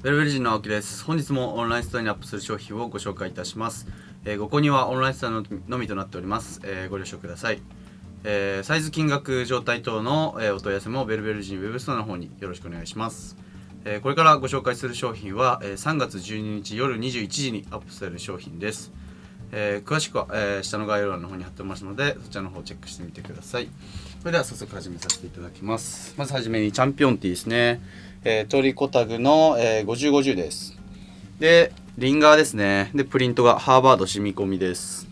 ベルベル人の青木です。本日もオンラインストアにアップする商品をご紹介いたします。ご購入はオンラインストアのみとなっております。ご了承ください。サイズ、金額、状態等の、お問い合わせもベルベル人ウェブストアの方によろしくお願いします。これからご紹介する商品は、3月12日夜21時にアップされる商品です。詳しくは、下の概要欄の方に貼ってますので、そちらの方をチェックしてみてください。それでは早速始めさせていただきます。まずはじめにチャンピオンティーですね。トリコタグの、5050です。で、リンガーですね。で、プリントがハーバード染み込みです。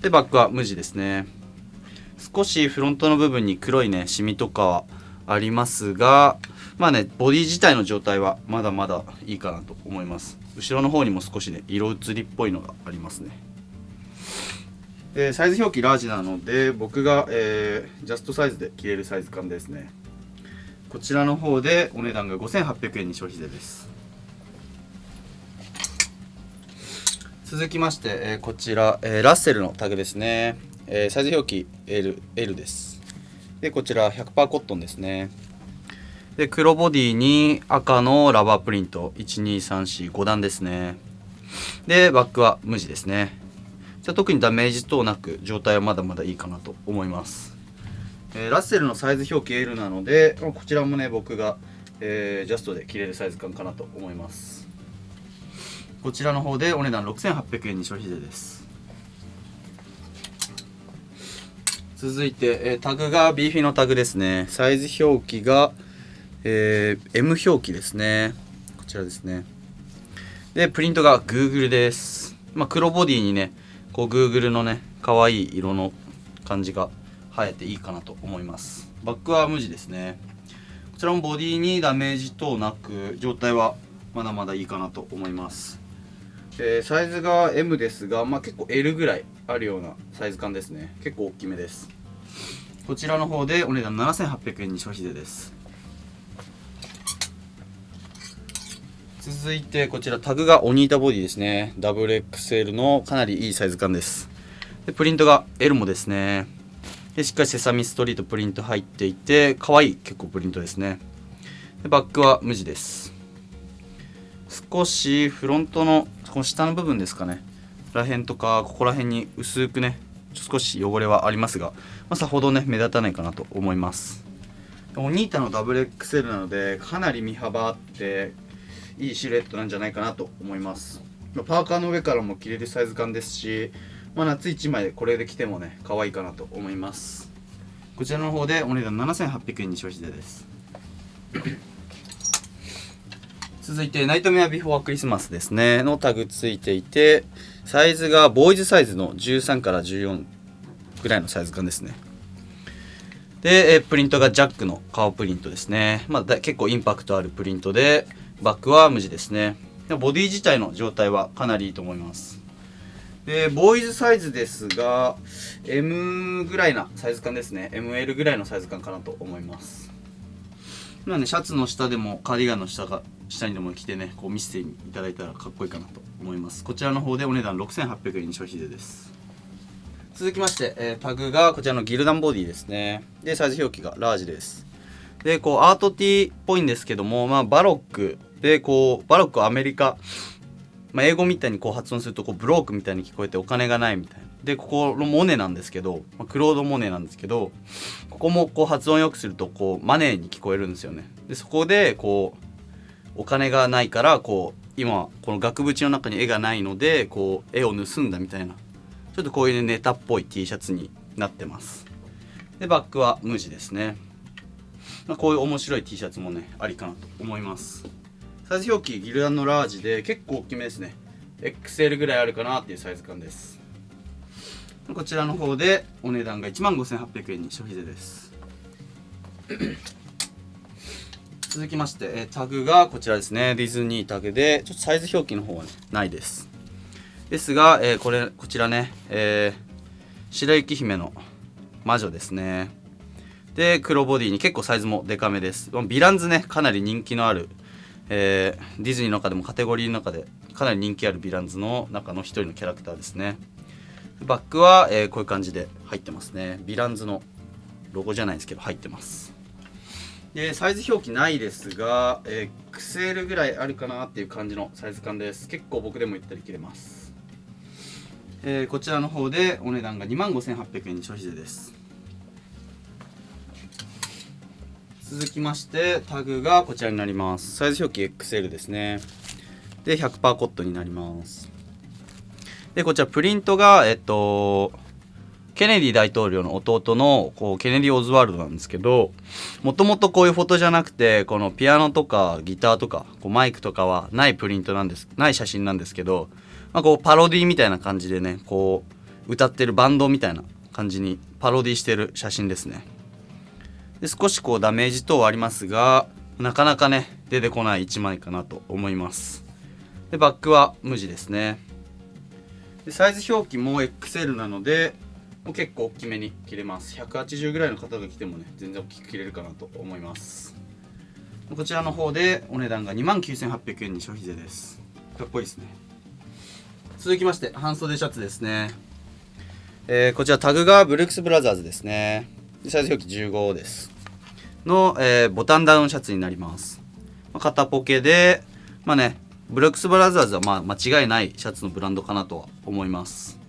で、バックは無地ですね。少しフロントの部分に黒いね、シミとかはありますが、まあね、ボディ自体の状態はまだまだいいかなと思います。後ろの方にも少しね、色移りっぽいのがありますね。で、サイズ表記ラージなので、僕が、ジャストサイズで着れるサイズ感ですね。こちらの方でお値段が5800円に消費税です。続きまして、こちら、ラッセルのタグですね。サイズ表記 L です。で、こちら 100% コットンですね。で、黒ボディに赤のラバープリント、1、2、3、4、5段ですね。で、バックは無地ですね。じゃあ特にダメージ等なく状態はまだまだいいかなと思います。ラッセルのサイズ表記 L なので、こちらもね、僕が、ジャストで着れるサイズ感かなと思います。こちらの方でお値段6800円に消費税です。続いて、タグがビーフィのタグですね。サイズ表記が、M 表記ですね。こちらですね。で、プリントが Google です。黒ボディにね、こう Google のね、可愛い色の感じが映えていいかなと思います。バックは無地ですね。こちらもボディにダメージ等なく状態はまだまだいいかなと思います。サイズが M ですが、結構 L ぐらいあるようなサイズ感ですね。結構大きめです。こちらの方でお値段7800円に消費税です。続いてこちらタグがオニータボディですね。WXL のかなりいいサイズ感です。で、プリントが L もですね。で、しっかりセサミストリートプリント入っていて、可愛い結構プリントですね。で、バックは無地です。少しフロントのこの下の部分ですかね。らへんとかここら辺に薄くね、少し汚れはありますが、さほどね目立たないかなと思います。オニータの WXL なのでかなり身幅あっていいシルエットなんじゃないかなと思います。パーカーの上からも着れるサイズ感ですし、夏1枚でこれで着てもね可愛いかなと思います。こちらの方でお値段7800円に消費税です。続いてナイトメアビフォークリスマスですねのタグついていて、サイズがボーイズサイズの13から14ぐらいのサイズ感ですね。で、プリントがジャックの顔プリントですね。結構インパクトあるプリントで、バックは無地ですね。ボディ自体の状態はかなりいいと思います。で、ボーイズサイズですが M ぐらいなサイズ感ですね。 ML ぐらいのサイズ感かなと思います。シャツの下でもカーディガンの下にでも着てね、こう見せていただいたらかっこいいかなと思います。こちらの方でお値段6800円に消費税です。続きまして、タグがこちらのギルダンボディですね。で、サイズ表記がラージです。で、こうアートティーっぽいんですけども、バロックで、こうバロックアメリカ、英語みたいにこう発音するとこうブロークみたいに聞こえてお金がないみたいな。で、ここのモネなんですけど、クロードモネなんですけど、ここもこう発音よくするとこうマネーに聞こえるんですよね。で、そこでこうお金がないからこう今この額縁の中に絵がないのでこう絵を盗んだみたいな、ちょっとこういうネタっぽい T シャツになってます。で、バックは無地ですね。こういう面白い T シャツもねありかなと思います。サイズ表記ギルダンのラージで結構大きめですね。 XL ぐらいあるかなっていうサイズ感です。こちらの方でお値段が15800円に消費税です。続きまして、タグがこちらですね。ディズニータグでちょっとサイズ表記の方は、ね、ないですが、こちらね、白雪姫の魔女ですね。で、黒ボディに結構サイズもデカめです。ヴィランズね、かなり人気のある、ディズニーの中でもカテゴリーの中でかなり人気あるヴィランズの中の一人のキャラクターですね。バックは、こういう感じで入ってますね。ヴィランズのロゴじゃないですけど入ってます。でサイズ表記ないですが、XL ぐらいあるかなっていう感じのサイズ感です。結構僕でも言ったり切れます。こちらの方でお値段が 25,800 円に消費税です。続きましてタグがこちらになります。サイズ表記 XL ですね。で 100% コットンになります。でこちらプリントがケネディ大統領の弟のケネディ・オズワルドなんですけど、もともとこういうフォトじゃなくて、このピアノとかギターとかマイクとかはないプリントなんです、ない写真なんですけど、パロディみたいな感じでね、歌ってるバンドみたいな感じにパロディしてる写真ですね。で少しダメージ等はありますが、なかなかね出てこない1枚かなと思います。でバックは無地ですね。でサイズ表記も XL なのでもう結構大きめに切れます。180ぐらいの方が着てもね全然大きく切れるかなと思います。こちらの方でお値段が 29,800 円に消費税です。かっこいいですね。続きまして半袖シャツですね。こちらタグがブルックスブラザーズですね。サイズ表記15ですの、ボタンダウンシャツになります。肩ポケでブルックスブラザーズは間違いないシャツのブランドかなとは思います。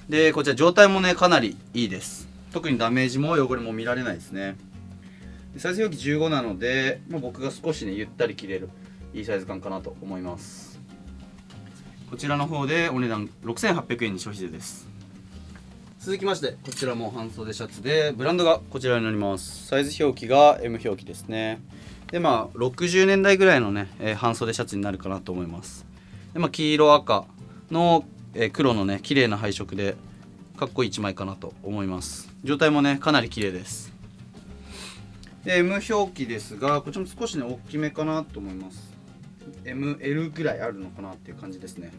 でこちら状態もねかなりいいです。特にダメージも汚れも見られないですね。サイズ表記15なので、僕が少しねゆったり着れるいいサイズ感かなと思います。こちらの方でお値段 6,800 円に消費税です。続きましてこちらも半袖シャツでブランドがこちらになります。サイズ表記が M 表記ですね。で60年代ぐらいのね、半袖シャツになるかなと思います。で黄色赤の黒のね綺麗な配色でかっこいい1枚かなと思います。状態もねかなり綺麗です。で M 表記ですがこちらも少しね大きめかなと思います。 ML ぐらいあるのかなっていう感じですね。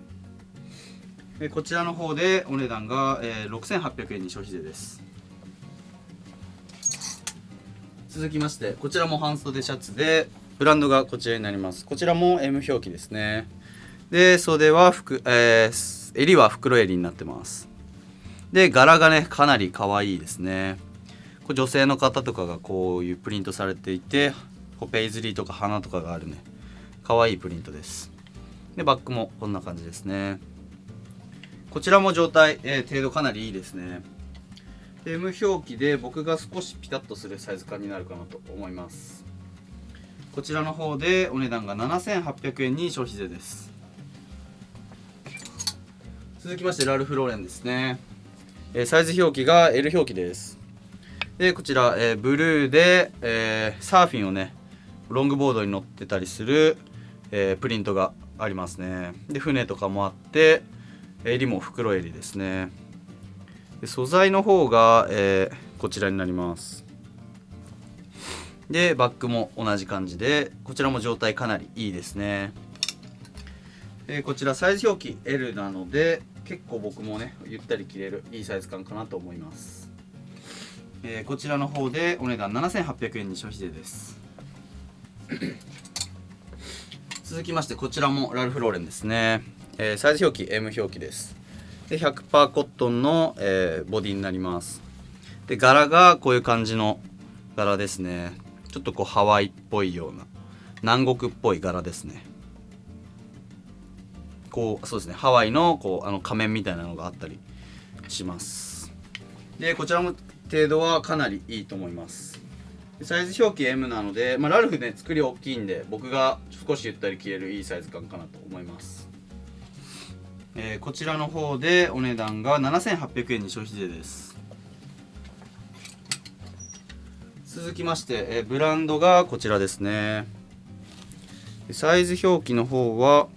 こちらの方でお値段が 6,800 円に消費税です。続きましてこちらも半袖シャツでブランドがこちらになります。こちらも M 表記ですね。で袖は襟は袋襟になってます。で柄がねかなり可愛いですね。女性の方とかがこういうプリントされていてペイズリーとか花とかがあるね可愛いプリントです。でバッグもこんな感じですね。こちらも状態、程度かなりいいですね。M 表記で僕が少しピタッとするサイズ感になるかなと思います。こちらの方でお値段が 7,800 円に消費税です。続きましてラルフローレンですね。サイズ表記が L 表記です。でこちら、ブルーで、サーフィンをねロングボードに乗ってたりする、プリントがありますね。で船とかもあって襟も袋襟ですね。で素材の方が、こちらになります。でバッグも同じ感じでこちらも状態かなりいいですね。こちらサイズ表記 L なので結構僕もねゆったり着れるいいサイズ感かなと思います。こちらの方でお値段 7,800 円に消費税です続きましてこちらもラルフローレンですね。サイズ表記 M 表記です。で 100% コットンの、ボディになります。で柄がこういう感じの柄ですね。ちょっとハワイっぽいような南国っぽい柄ですね。そうですねハワイの仮面みたいなのがあったりします。でこちらも程度はかなりいいと思います。サイズ表記 M なので、ラルフね作り大きいんで僕が少しゆったり着れるいいサイズ感かなと思います。こちらの方でお値段が 7,800 円に消費税です。続きまして、ブランドがこちらですね。サイズ表記の方は、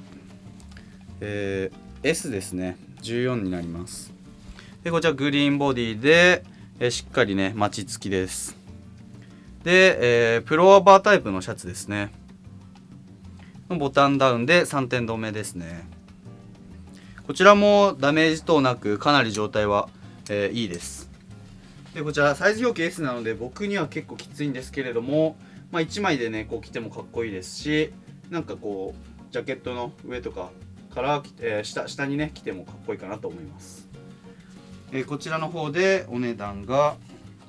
S ですね。14になります。でこちらグリーンボディで、しっかりねマチ付きです。で、プロアバータイプのシャツですね。ボタンダウンで3点止めですね。こちらもダメージ等なくかなり状態は、いいです。でこちらサイズ表記 S なので僕には結構きついんですけれども、1枚でね着てもかっこいいですし、ジャケットの上とかから、下にね着てもかっこいいかなと思います。こちらの方でお値段が、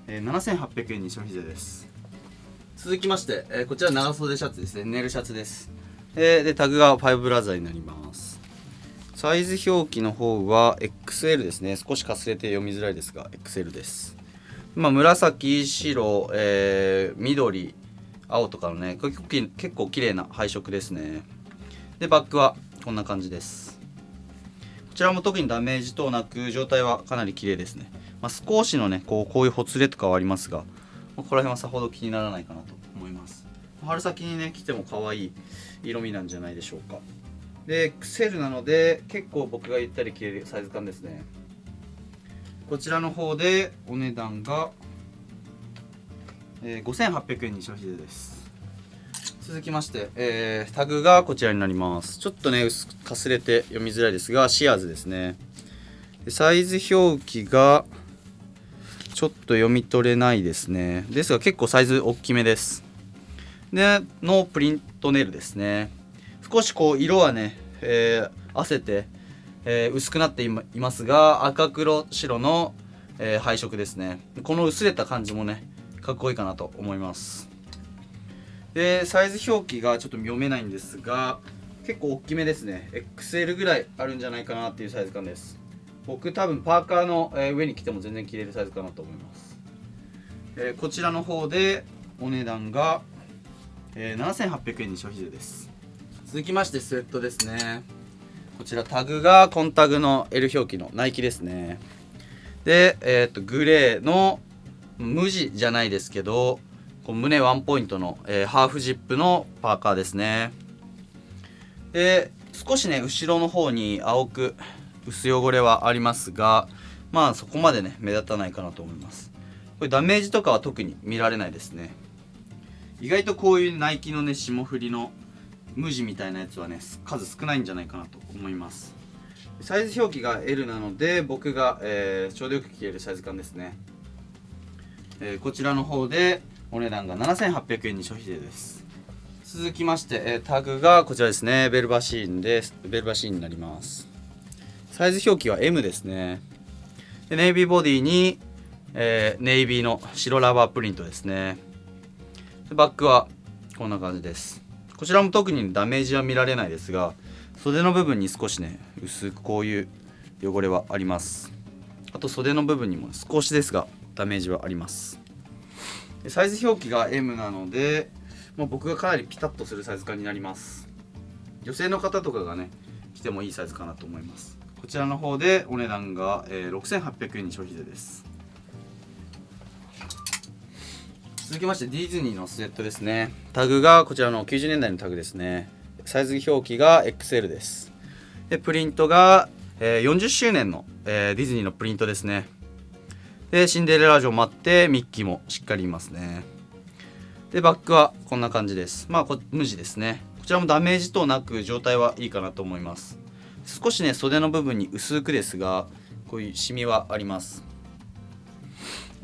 7,800 円に消費税です。続きまして、こちら長袖シャツですね。ネルシャツです。でタグが5ブラザーになります。サイズ表記の方は XL ですね。少しかすれて読みづらいですが XL です。紫、白、緑、青とかのね結構綺麗な配色ですね。でバッグはこんな感じです。こちらも特にダメージ等なく状態はかなり綺麗ですね。少しのねこういうほつれとかはありますが、ここら辺はさほど気にならないかなと思います。春先にね着ても可愛い色味なんじゃないでしょうか。で XL なので結構僕がゆったり着れるサイズ感ですね。こちらの方でお値段が、5800円に消費税です。続きまして、タグがこちらになります。ちょっとね薄くかすれて読みづらいですがシアーズですね。でサイズ表記がちょっと読み取れないですね。ですが結構サイズ大きめです。でノープリントネイルですね。少しこう色はね、あせて、薄くなっていますが赤黒白の、配色ですね。この薄れた感じもねかっこいいかなと思います。でサイズ表記がちょっと読めないんですが結構大きめですね。 XL ぐらいあるんじゃないかなっていうサイズ感です。僕多分パーカーの上に着ても全然着れるサイズかなと思います。こちらの方でお値段が、7800円に消費税です。続きましてスウェットですね。こちらタグがコンタグの L 表記のナイキですね。で、グレーの無地じゃないですけどこう胸ワンポイントの、ハーフジップのパーカーですね。で少しね後ろの方に青く薄汚れはありますがそこまでね目立たないかなと思います。これダメージとかは特に見られないですね。意外とこういうナイキのね霜降りの無地みたいなやつはね数少ないんじゃないかなと思います。サイズ表記が L なので僕が、ちょうどよく着れるサイズ感ですね。こちらの方でお値段が7800円に消費税です。続きまして、タグがこちらですね。ベルバシーンです。ベルバシーンになります。サイズ表記は M ですね。でネイビーボディに、ネイビーの白ラバープリントですね。でバッグはこんな感じです。こちらも特にダメージは見られないですが袖の部分に少しね薄くこういう汚れはあります。あと袖の部分にも少しですがダメージはあります。サイズ表記が M なので、僕がかなりピタッとするサイズ感になります。女性の方とかがね着てもいいサイズかなと思います。こちらの方でお値段が、6800円に消費税です。続きましてディズニーのスウェットですね。タグがこちらの90年代のタグですね。サイズ表記が XL です。でプリントが、40周年の、ディズニーのプリントですね。でシンデレラ城もあってミッキーもしっかりいますね。でバッグはこんな感じです。無地ですね。こちらもダメージ等なく状態はいいかなと思います。少しね袖の部分に薄くですがこういうシミはあります。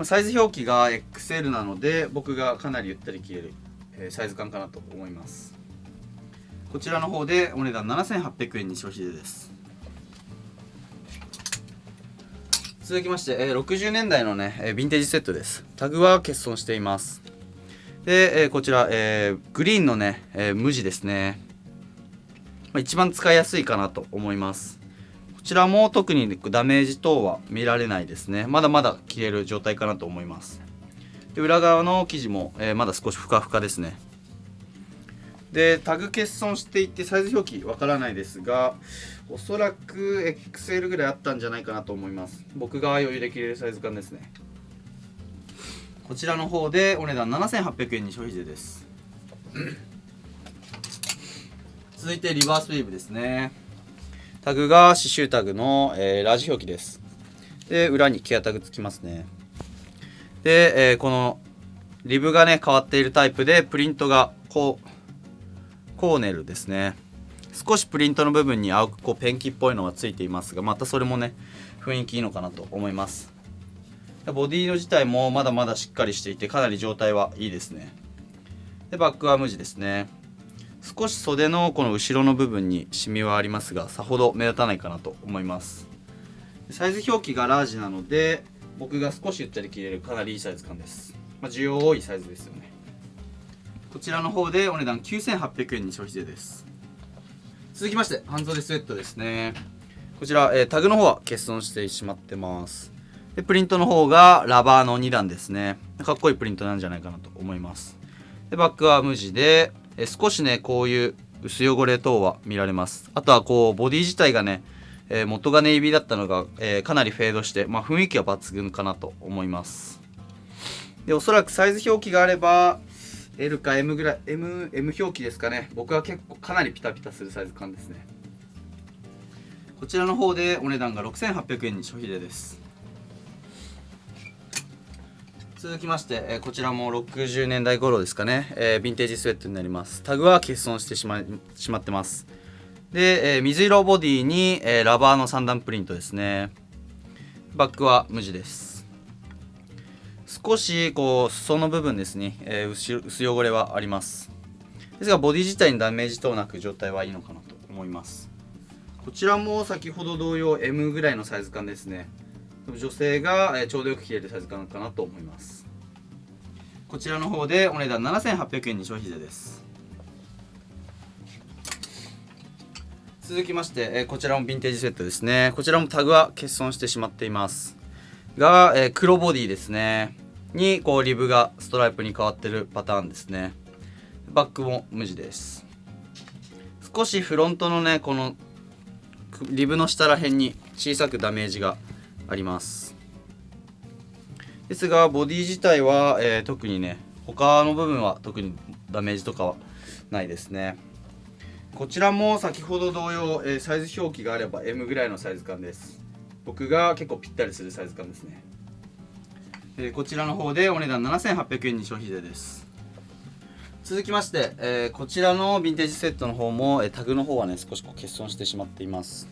サイズ表記が XL なので僕がかなりゆったり着れる、サイズ感かなと思います。こちらの方でお値段7800円に消費税です。続きまして、60年代のねヴィンテージセットです。タグは欠損しています。で、こちら、グリーンのね、無地ですね。一番使いやすいかなと思います。こちらも特にダメージ等は見られないですね。まだまだ着れる状態かなと思います。で裏側の生地も、まだ少しふかふかですね。でタグ欠損していてサイズ表記わからないですがおそらく XL ぐらいあったんじゃないかなと思います。僕が余裕で着れるサイズ感ですね。こちらの方でお値段7800円に消費税です続いてリバースウェーブですね。タグが刺繍タグの、ラージ表記です。で裏にケアタグつきますね。で、このリブがね変わっているタイプでプリントがコーネルですね。少しプリントの部分に青くペンキっぽいのがついていますがまたそれもね雰囲気いいのかなと思います。ボディの自体もまだまだしっかりしていてかなり状態はいいですね。でバッグは無地ですね。少し袖のこの後ろの部分にシミはありますがさほど目立たないかなと思います。サイズ表記がラージなので僕が少しゆったり着れるかなりいいサイズ感です。需要多いサイズですよね。こちらの方でお値段9800円に消費税です。続きまして半袖スウェットですね。こちら、タグの方は欠損してしまってます。でプリントの方がラバーの2段ですね。かっこいいプリントなんじゃないかなと思います。でバックは無地で、少しねこういう薄汚れ等は見られます。あとはこうボディ自体がね、元がネイビーだったのが、かなりフェードして、雰囲気は抜群かなと思います。でおそらくサイズ表記があれば L か M ぐらい M 表記ですかね。僕は結構かなりピタピタするサイズ感ですね。こちらの方でお値段が6800円に消費税です。続きまして、こちらも60年代頃ですかね、ヴィンテージスウェットになります。タグは欠損してしまってます。で、水色ボディに、ラバーの3段プリントですね。バックは無地です。少しこう裾の部分ですね、薄汚れはあります。ですがボディ自体にダメージ等なく状態はいいのかなと思います。こちらも先ほど同様 M ぐらいのサイズ感ですね。女性がちょうどよく着れるサイズ感かなと思います。こちらの方でお値段7800円に消費税です。続きまして、こちらもヴィンテージスウェットですね。こちらもタグは欠損してしまっていますが、黒ボディですねにこうリブがストライプに変わってるパターンですね。バックも無地です。少しフロントのねこのリブの下ら辺に小さくダメージがあります。ですがボディ自体は、特にね他の部分は特にダメージとかはないですね。こちらも先ほど同様、サイズ表記があれば M ぐらいのサイズ感です。僕が結構ぴったりするサイズ感ですね。こちらの方でお値段7800円に消費税です。続きまして、こちらのヴィンテージセットの方も、タグの方はね少しこう欠損してしまっています。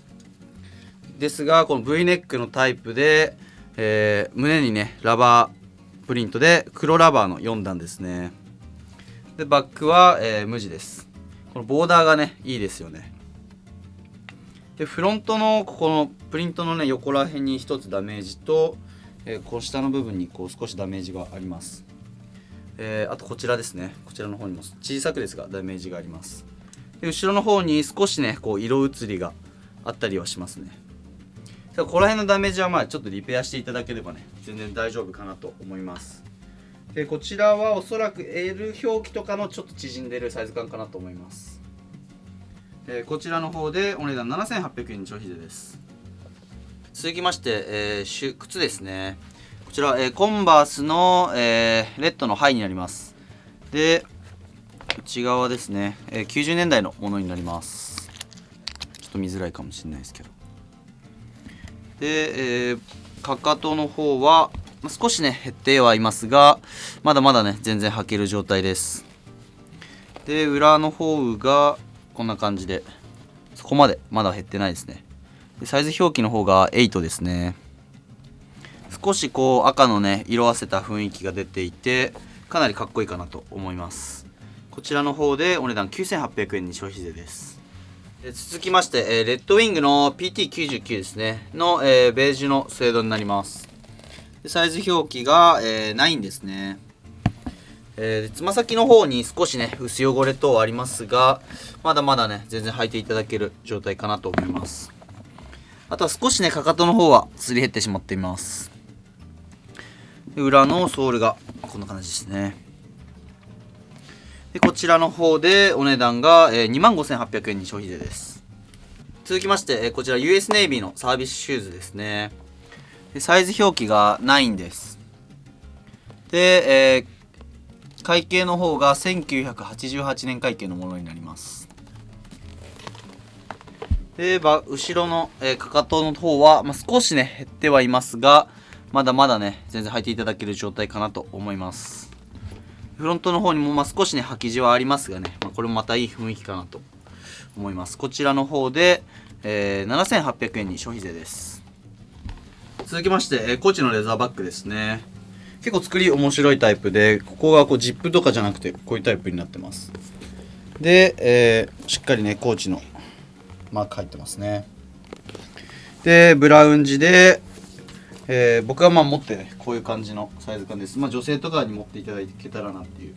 ですがこの V ネックのタイプで、胸にねラバープリントで黒ラバーの4段ですね。でバックは、無地です。このボーダーがねいいですよね。でフロントのここのプリントのね横ら辺に1つダメージと、こう下の部分にこう少しダメージがあります。あとこちらですね。こちらの方にも小さくですがダメージがあります。で後ろの方に少しねこう色移りがあったりはしますね。ここら辺のダメージはちょっとリペアしていただければね全然大丈夫かなと思います。でこちらはおそらく L 表記とかのちょっと縮んでるサイズ感かなと思います。こちらの方でお値段7800円に消費税です。続きまして、靴ですね。こちら、コンバースの、レッドのハイになります。で内側ですね、90年代のものになります。ちょっと見づらいかもしれないですけど。で、かかとの方は少しね減ってはいますがまだまだね全然履ける状態です。で裏の方がこんな感じでそこまでまだ減ってないですね。でサイズ表記の方が8ですね。少しこう赤のね色あせた雰囲気が出ていてかなりかっこいいかなと思います。こちらの方でお値段9800円に消費税です。続きまして、レッドウィングの PT99 ですねの、ベージュのスウェードになります。でサイズ表記が、9ですね。つま先の方に少しね薄汚れ等ありますがまだまだね全然履いていただける状態かなと思います。あとは少しねかかとの方はすり減ってしまっています。で裏のソールがこんな感じですね。でこちらの方でお値段が、25,800円に消費税です。続きまして、こちら US ネイビーのサービスシューズですね。でサイズ表記が9です。で、会計の方が1988年会計のものになります。で後ろの、かかとの方は、少しね減ってはいますがまだまだね全然履いていただける状態かなと思います。フロントの方にも少しね履き地はありますがね、これもまたいい雰囲気かなと思います。こちらの方で、7800円に消費税です。続きまして、コーチのレザーバッグですね。結構作り面白いタイプでここがこうジップとかじゃなくてこういうタイプになってます。で、しっかりねコーチのマーク入ってますね。でブラウン地で、僕が持ってねこういう感じのサイズ感です。女性とかに持っていただけたらなっていう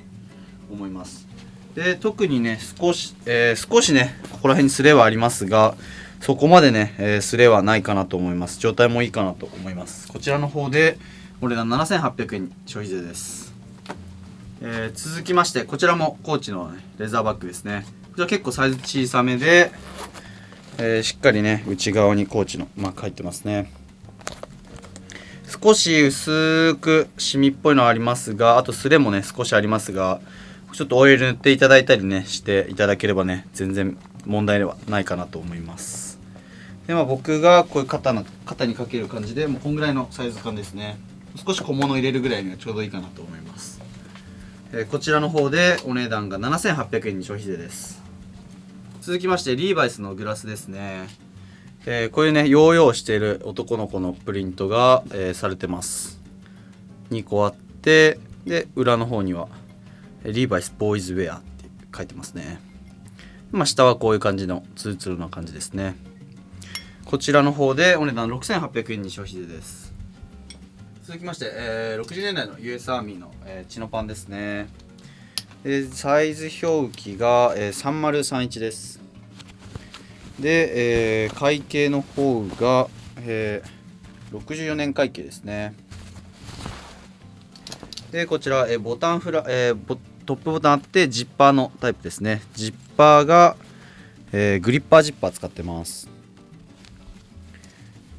思います。で特にね少しねここら辺にスレはありますが、そこまでね、スレはないかなと思います。状態もいいかなと思います。こちらの方でお値段7800円に消費税です。続きましてこちらもコーチの、ね、レザーバッグですね。こちら結構サイズ小さめで、しっかりね内側にコーチのマーク入ってますね。少し薄くシミっぽいのはありますが、あとスレもね少しありますが、ちょっとオイル塗っていただいたりねしていただければね全然問題ではないかなと思います。で僕がこういう肩にかける感じでもうこんぐらいのサイズ感ですね。少し小物入れるぐらいにはちょうどいいかなと思います。こちらの方でお値段が7800円に消費税です。続きましてリーバイスのグラスですね。こういうねヨーヨーしている男の子のプリントが、されてます。2個あって、で裏の方にはリーバイスボーイズウェアって書いてますね。下はこういう感じのツルツルな感じですね。こちらの方でお値段6800円に消費税です。続きまして、60年代の US アーミーの、チノパンですね。サイズ表記が、3031です。で、会計の方が、64年会計ですね。でこちら、ボタントップボタンあってジッパーのタイプですね。ジッパーが、グリッパージッパー使ってます。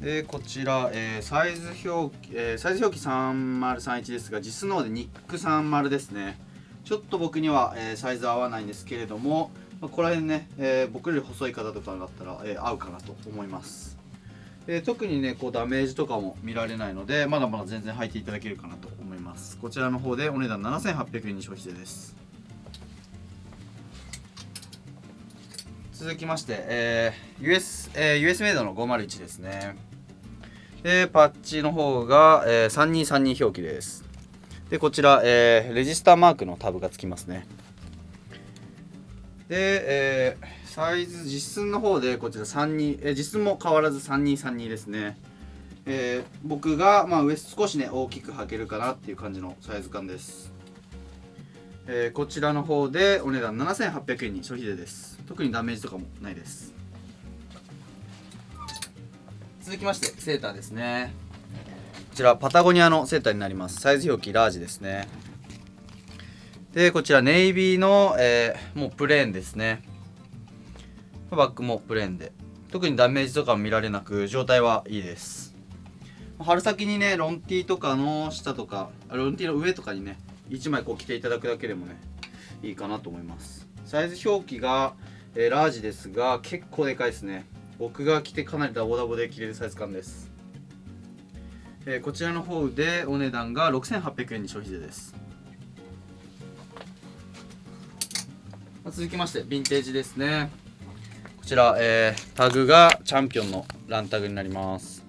でこちら、サイズ表記3031ですが、実質の方でニック30ですね。ちょっと僕には、サイズ合わないんですけれども、ここら辺ね、僕より細い方とかだったら、合うかなと思います。特にねこうダメージとかも見られないので、まだまだ全然履いていただけるかなと思います。こちらの方でお値段7800円に消費税です。続きまして、US メイドの501ですね。でパッチの方が、3232表記です。でこちら、レジスターマークのタブがつきますね。で、サイズ実寸の方でこちら32、実寸も変わらず3232ですね。僕が、ウエスト少しね大きく履けるかなっていう感じのサイズ感です。こちらの方でお値段7800円に消費税です。特にダメージとかもないです。続きましてセーターですね。こちらパタゴニアのセーターになります。サイズ表記ラージですね。でこちらネイビーの、もうプレーンですね。バッグもプレーンで特にダメージとかも見られなく状態はいいです。春先にねロンティーとかの下とかロンティーの上とかにね1枚こう着ていただくだけでもねいいかなと思います。サイズ表記が、ラージですが結構でかいですね。僕が着てかなりダボダボで着れるサイズ感です。こちらの方でお値段が6800円に消費税です。続きましてヴィンテージですね。こちら、タグがチャンピオンのランタグになります。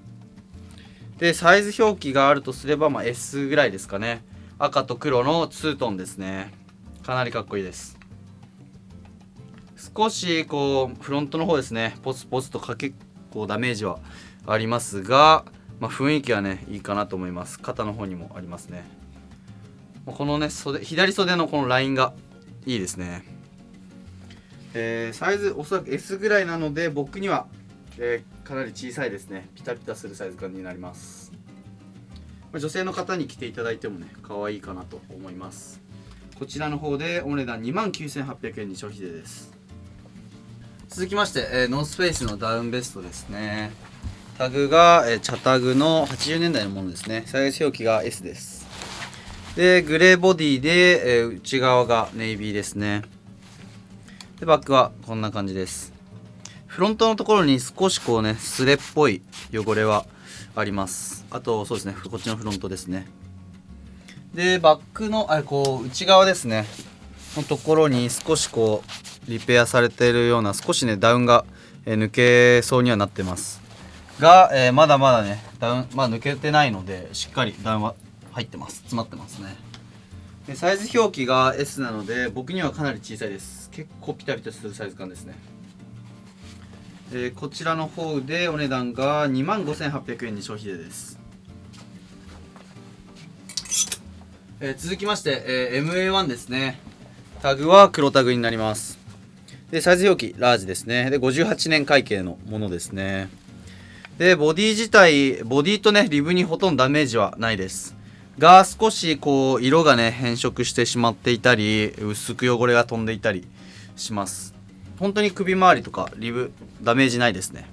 でサイズ表記があるとすれば、S ぐらいですかね。赤と黒のツートンですね。かなりかっこいいです。少しこうフロントの方ですねポツポツと結構ダメージはありますが、雰囲気はねいいかなと思います。肩の方にもありますね。このね左袖のこのラインがいいですね。サイズおそらく S ぐらいなので僕には、かなり小さいですね。ピタピタするサイズ感になります。女性の方に着ていただいてもね可愛いかなと思います。こちらの方でお値段29800円に消費税です。続きまして、ノースフェイスのダウンベストですね。タグが、チャタグの80年代のものですね。サイズ表記が S です。でグレーボディで、内側がネイビーですね。でバックはこんな感じです。フロントのところに少しこうねスレっぽい汚れはあります。あとそうですねこっちのフロントですね。でバックのこう内側ですねのところに少しこうリペアされているような少しねダウンが、抜けそうにはなってますが、まだまだねダウン抜けてないのでしっかりダウンは入ってます。詰まってますね。でサイズ表記が S なので僕にはかなり小さいです。結構ピタリとするサイズ感ですね。こちらの方でお値段が25800円に消費税です。続きまして、MA1 ですね。タグは黒タグになります。でサイズ表記ラージですね。で58年会計のものですね。でボディ自体、ボディとねリブにほとんどダメージはないですが、少しこう色がね変色してしまっていたり、薄く汚れが飛んでいたりします。本当に首周りとかリブダメージないですね。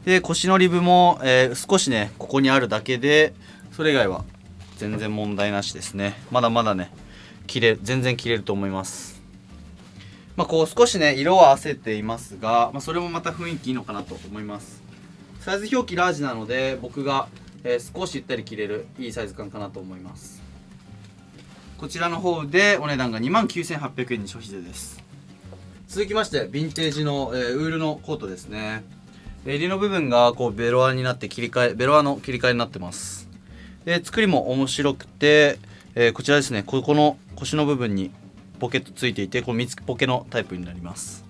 で腰のリブも、少しねここにあるだけで、それ以外は全然問題なしですね。まだまだね全然切れると思います。こう少しね色はあせていますが、それもまた雰囲気いいのかなと思います。サイズ表記ラージなので、僕が、少しゆったり着れるいいサイズ感かなと思います。こちらの方でお値段が 29,800 円に消費税です。続きましてヴィンテージの、ウールのコートですね。襟の部分がこうベロアになってベロアの切り替えになってます。で作りも面白くて、こちらですね、ここの腰の部分にポケットついていて、この三つポケのタイプになります。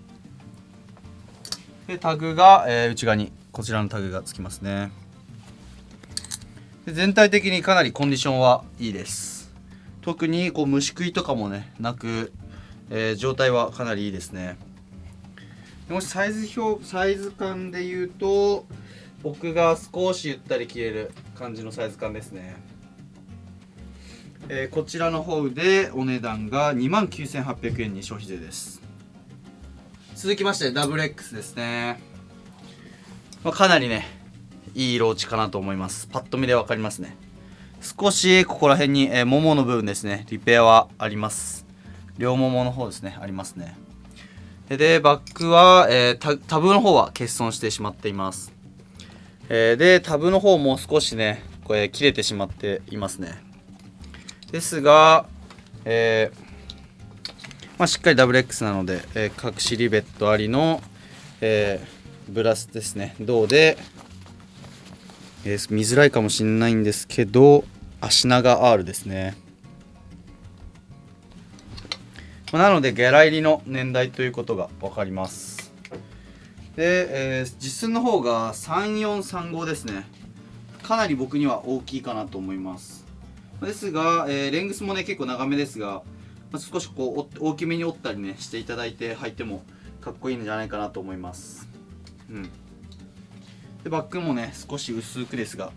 でタグが、内側にこちらのタグがつきますね。で全体的にかなりコンディションはいいです。特にこう虫食いとかもねなく、状態はかなりいいですね。もしサイズ感で言うと、僕が少しゆったり着れる感じのサイズ感ですね。こちらの方でお値段が 29,800 円に消費税です。続きまして WX ですね。かなりねいい色落ちかなと思います。パッと見で分かりますね。少しここら辺に、ももの部分ですね、リペアはあります。両ももの方ですね、ありますね。でバックは、タブの方は欠損してしまっています。でタブの方も少しねこれ切れてしまっていますね。ですが、しっかり WX なので、隠しリベットありの、ブラスですね、銅で、見づらいかもしれないんですけど、足長 R ですね。なのでギャラ入りの年代ということが分かります。で、実寸の方が3435ですね。かなり僕には大きいかなと思います。ですが、レングスもね結構長めですが、少しこう大きめに折ったりねしていただいて履いてもかっこいいんじゃないかなと思います。でバックもね少し薄くですが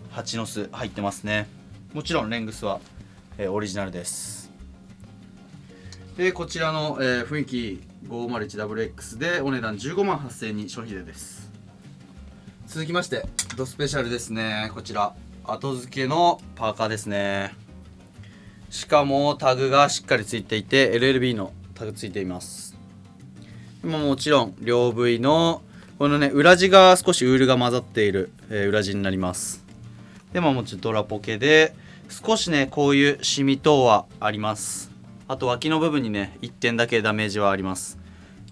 蜂の巣入ってますね。もちろんレングスは、オリジナルです。でこちらの、雰囲気 501WX でお値段15万8000円に消費税です。続きましてドスペシャルですね。こちら後付けのパーカーですね。しかもタグがしっかりついていて LLB のタグついています。もちろん両部位のこのね裏地が少しウールが混ざっている、裏地になります。でもちろんドラポケで少しねこういうシミ等はあります。あと脇の部分にね1点だけダメージはあります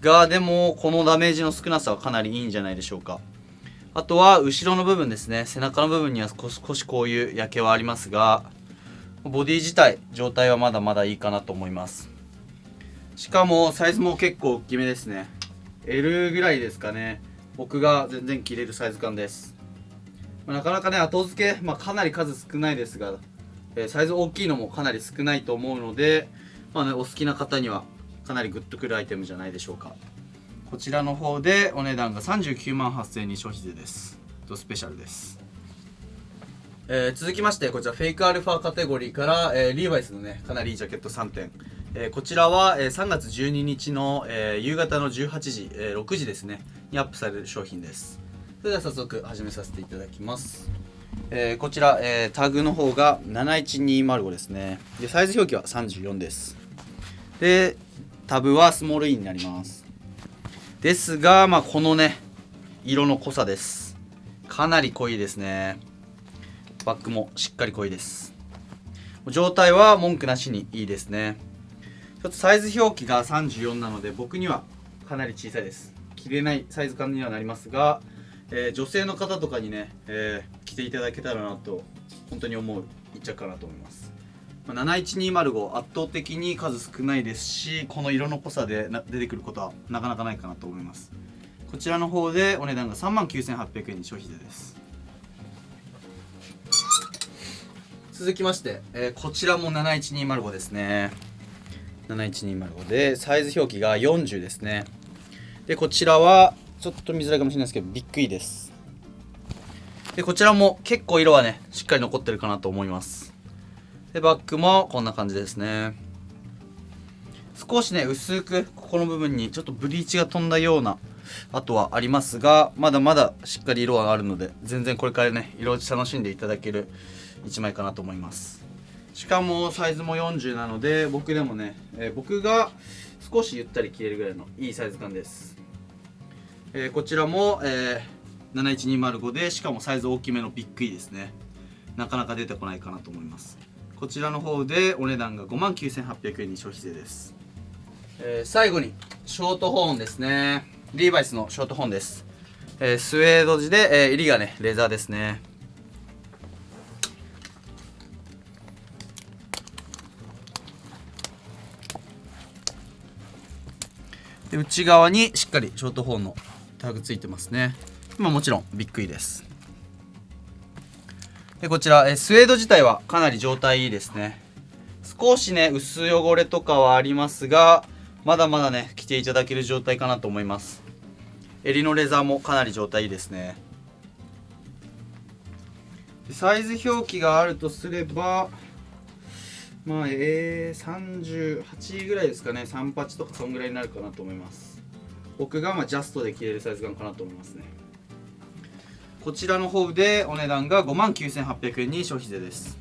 が、でもこのダメージの少なさはかなりいいんじゃないでしょうか。あとは後ろの部分ですね、背中の部分には少しこういう焼けはありますが、ボディ自体状態はまだまだいいかなと思います。しかもサイズも結構大きめですね。 L ぐらいですかね。僕が全然着れるサイズ感です。なかなかね後付け、かなり数少ないですが、サイズ大きいのもかなり少ないと思うので、お好きな方にはかなりグッとくるアイテムじゃないでしょうか。こちらの方でお値段が39万8000円に消費税です。スペシャルです。続きましてこちらフェイクアルファカテゴリーから、リーバイスのねかなりいいジャケット3点、こちらは、3月12日の、夕方の18時、6時ですねにアップされる商品です。それでは早速始めさせていただきます。こちら、タグの方が71205ですね。でサイズ表記は34です。でタブはスモール E になります。ですが、このね色の濃さです。かなり濃いですね。バックもしっかり濃いです。状態は文句なしにいいですね。ちょっとサイズ表記が34なので僕にはかなり小さいです。着れないサイズ感にはなりますが、女性の方とかにね、着ていただけたらなと本当に思う一着かなと思います。71205圧倒的に数少ないですし、この色の濃さで出てくることはなかなかないかなと思います。こちらの方でお値段が 39,800 円に消費税です。続きまして、こちらも71205ですね。71205でサイズ表記が40ですね。でこちらはちょっと見づらいかもしれないですけどビッグ E です。でこちらも結構色はねしっかり残ってるかなと思います。でバッグもこんな感じですね。少しね薄くここの部分にちょっとブリーチが飛んだような跡はありますが、まだまだしっかり色はあるので全然これからね色落ち楽しんでいただける1枚かなと思います。しかもサイズも40なので僕でもね、僕が少しゆったり着れるぐらいのいいサイズ感です。こちらも、71205でしかもサイズ大きめのビッグ E ですね。なかなか出てこないかなと思います。こちらの方でお値段が59,800円に消費税です。最後にショートホーンですね。リーバイスのショートホーンです。スウェード地で、襟がねレザーですね。で内側にしっかりショートホーンのタグついてますね。もちろんビッグ E です。でこちら、スウェード自体はかなり状態いいですね。少しね薄汚れとかはありますがまだまだね着ていただける状態かなと思います。襟のレザーもかなり状態いいですね。サイズ表記があるとすればまあ38ぐらいですかね。38とかそんぐらいになるかなと思います。僕がジャストで着れるサイズ感かなと思いますね。こちらの方でお値段が59,800円に消費税です。